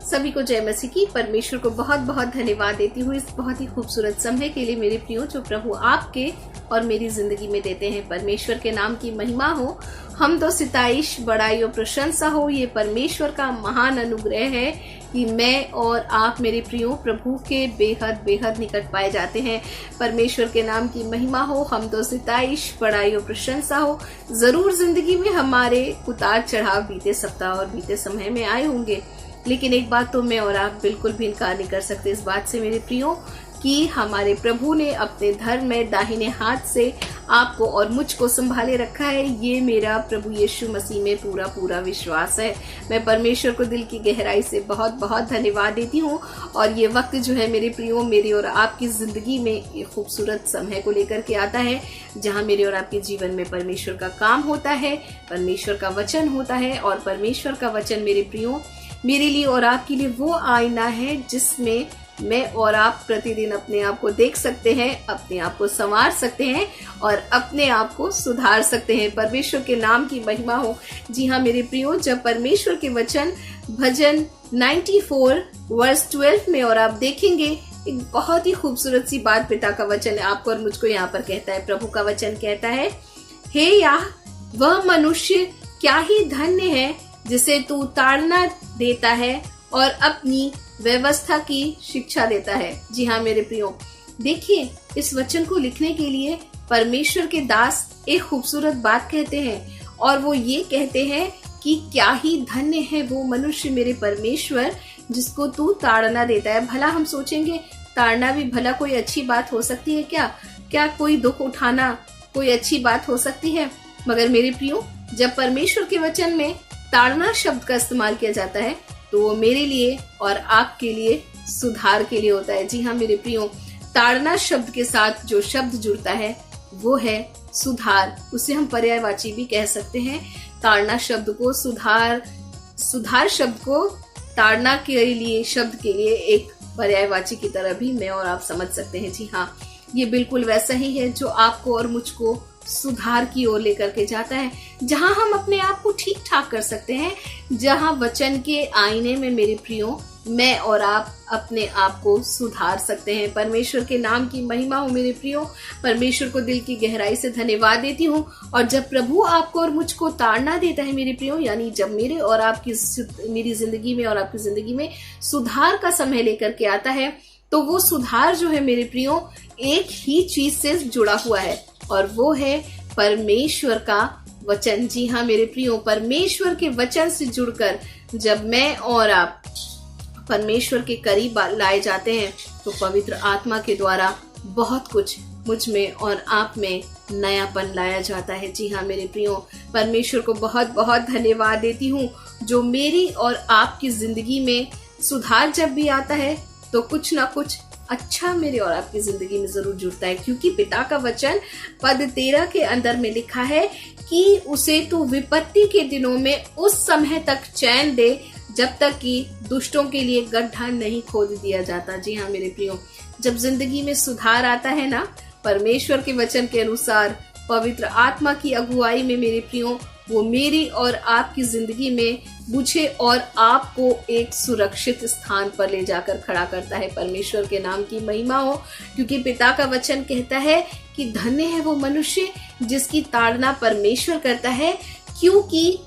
सभी को जय मसीह की। परमेश्वर को बहुत बहुत धन्यवाद देती हूँ इस बहुत ही खूबसूरत समय के लिए मेरे प्रियो, जो प्रभु आपके और मेरी जिंदगी में देते हैं। परमेश्वर के नाम की महिमा हो, हम तो सिताइश, बड़ाई और प्रशंसा हो। ये परमेश्वर का महान अनुग्रह है कि मैं और आप मेरे प्रियो प्रभु के बेहद बेहद निकट पाए जाते हैं। परमेश्वर के नाम की महिमा हो, हम तो सिताइश, बड़ाई और प्रशंसा हो। जरूर जिंदगी में हमारे उतार चढ़ाव बीते सप्ताह और बीते समय में आए होंगे, लेकिन एक बात तो मैं और आप बिल्कुल भी इनकार नहीं कर सकते इस बात से मेरे प्रियो, कि हमारे प्रभु ने अपने धर्म में दाहिने हाथ से आपको और मुझको संभाले रखा है। ये मेरा प्रभु यीशु मसीह में पूरा पूरा विश्वास है। मैं परमेश्वर को दिल की गहराई से बहुत बहुत धन्यवाद देती हूँ। और ये वक्त जो है मेरे प्रियो, मेरी और आपकी जिंदगी में ये खूबसूरत समय को लेकर के आता है, जहाँ मेरे और आपके जीवन में परमेश्वर का काम होता है, परमेश्वर का वचन होता है। और परमेश्वर का वचन मेरे प्रियो मेरे लिए और आपके लिए वो आईना है जिसमें मैं और आप प्रतिदिन अपने आप को देख सकते हैं, अपने आप को संवार सकते हैं और अपने आप को सुधार सकते हैं। परमेश्वर के नाम की महिमा हो। जी हाँ मेरे प्रियो, जब परमेश्वर के वचन भजन 94 वर्स 12 में और आप देखेंगे एक बहुत ही खूबसूरत सी बात पिता का वचन आपको और मुझको यहाँ पर कहता है। प्रभु का वचन कहता है, हे याह, वह मनुष्य क्या ही धन्य है जिसे तू ताड़ना देता है और अपनी व्यवस्था की शिक्षा देता है। जी हाँ मेरे प्रियो, देखिए इस वचन को लिखने के लिए परमेश्वर के दास एक खूबसूरत बात कहते हैं, और वो ये कहते हैं कि क्या ही धन्य है वो मनुष्य मेरे परमेश्वर जिसको तू ताड़ना देता है। भला हम सोचेंगे ताड़ना भी भला कोई अच्छी बात हो सकती है क्या? क्या कोई दुख उठाना कोई अच्छी बात हो सकती है? मगर मेरे प्रियो, जब परमेश्वर के वचन में ताड़ना शब्द का इस्तेमाल किया जाता है तो वो मेरे लिए और आपके लिए सुधार के लिए होता है। जी हाँ मेरे प्रियो, ताड़ना शब्द के साथ जो शब्द जुड़ता है वो है सुधार। उसे हम पर्यायवाची भी कह सकते हैं। ताड़ना शब्द को सुधार शब्द को ताड़ना के लिए शब्द के लिए एक पर्यायवाची की तरह भी मैं और आप समझ सकते हैं। जी हाँ, ये बिल्कुल वैसा ही है जो आपको और मुझको सुधार की ओर लेकर के जाता है, जहां हम अपने आप को ठीक ठाक कर सकते हैं, जहां वचन के आईने में मेरे प्रियो मैं और आप अपने आप को सुधार सकते हैं। परमेश्वर के नाम की महिमा हो मेरे प्रियो। परमेश्वर को दिल की गहराई से धन्यवाद देती हूँ। और जब प्रभु आपको और मुझको ताड़ना देता है मेरे प्रियो, यानी जब मेरे और आपकी मेरी जिंदगी में और आपकी जिंदगी में सुधार का समय लेकर के आता है, तो वो सुधार जो है मेरे प्रियो एक ही चीज से जुड़ा हुआ है, और वो है परमेश्वर का वचन। जी हाँ मेरे प्रियो, परमेश्वर के वचन से जुड़कर जब मैं और आप परमेश्वर के करीब लाए जाते हैं तो पवित्र आत्मा के द्वारा बहुत कुछ मुझ में और आप में नयापन लाया जाता है। जी हाँ मेरे प्रियो, परमेश्वर को बहुत बहुत धन्यवाद देती हूँ जो मेरी और आपकी जिंदगी में सुधार जब भी आता है तो कुछ ना कुछ अच्छा मेरे और आपकी जिंदगी में जरूर जुड़ता है, क्योंकि पिता का वचन पद 13 के अंदर में लिखा है कि उसे तू विपत्ति के दिनों में उस समय तक चैन दे जब तक कि दुष्टों के लिए गड्ढा नहीं खोद दिया जाता। जी हाँ मेरे प्रियो, जब जिंदगी में सुधार आता है ना, परमेश्वर के वचन के अनुसार पवित्र आत्मा की अगुवाई में मेरे प्रियो, वो मेरी और आपकी जिंदगी में मुझे और आपको एक सुरक्षित स्थान पर ले जाकर खड़ा करता है। परमेश्वर के नाम की महिमा हो, क्योंकि पिता का वचन कहता है कि धन्य है वो मनुष्य जिसकी ताड़ना परमेश्वर करता है, क्योंकि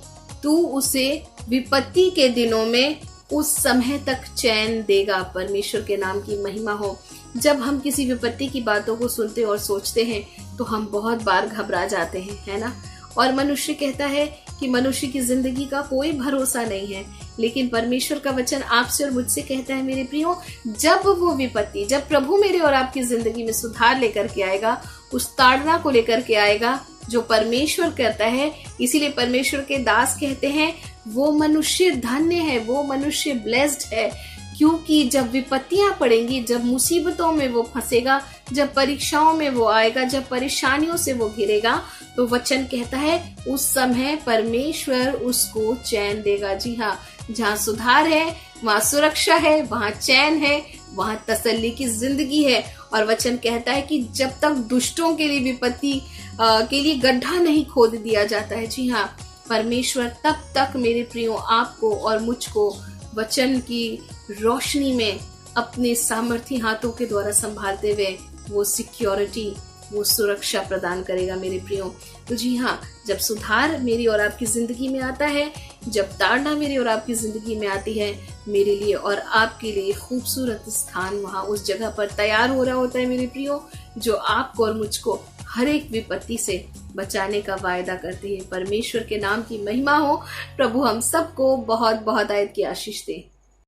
तू उसे विपत्ति के दिनों में उस समय तक चैन देगा। परमेश्वर के नाम की महिमा हो। जब हम किसी विपत्ति की बातों को सुनते और सोचते हैं तो हम बहुत बार घबरा जाते हैं, है ना? और मनुष्य कहता है कि मनुष्य की जिंदगी का कोई भरोसा नहीं है, लेकिन परमेश्वर का वचन आपसे और मुझसे कहता है मेरे प्रियो, जब वो विपत्ति, जब प्रभु मेरे और आपकी जिंदगी में सुधार लेकर के आएगा, उस ताड़ना को लेकर के आएगा जो परमेश्वर करता है। इसीलिए परमेश्वर के दास कहते हैं वो मनुष्य धन्य है, वो मनुष्य ब्लेस्ड है, क्योंकि जब विपत्तियां पड़ेंगी, जब मुसीबतों में वो फंसेगा, जब परीक्षाओं में वो आएगा, जब परेशानियों से वो घिरेगा, तो वचन कहता है उस समय परमेश्वर उसको चैन देगा। जी हाँ, जहाँ सुधार है वहाँ सुरक्षा है, वहाँ चैन है, वहाँ तसल्ली की जिंदगी है। और वचन कहता है कि जब तक दुष्टों के लिए विपत्ति के लिए गड्ढा नहीं खोद दिया जाता है, जी हाँ, परमेश्वर तब तक मेरे प्रियो आपको और मुझको वचन की रोशनी में अपने सामर्थी हाथों के द्वारा संभालते हुए वो सिक्योरिटी, वो सुरक्षा प्रदान करेगा मेरे प्रियो। तो जी हाँ, जब सुधार मेरी और आपकी जिंदगी में आता है, जब ताड़ना मेरी और आपकी जिंदगी में आती है, मेरे लिए और आपके लिए खूबसूरत स्थान वहाँ उस जगह पर तैयार हो रहा होता है मेरे प्रियो, जो आपको और मुझको हर एक विपत्ति से बचाने का वायदा करते हैं। परमेश्वर के नाम की महिमा हो। प्रभु हम सबको बहुत बहुत आयत की आशीष दे।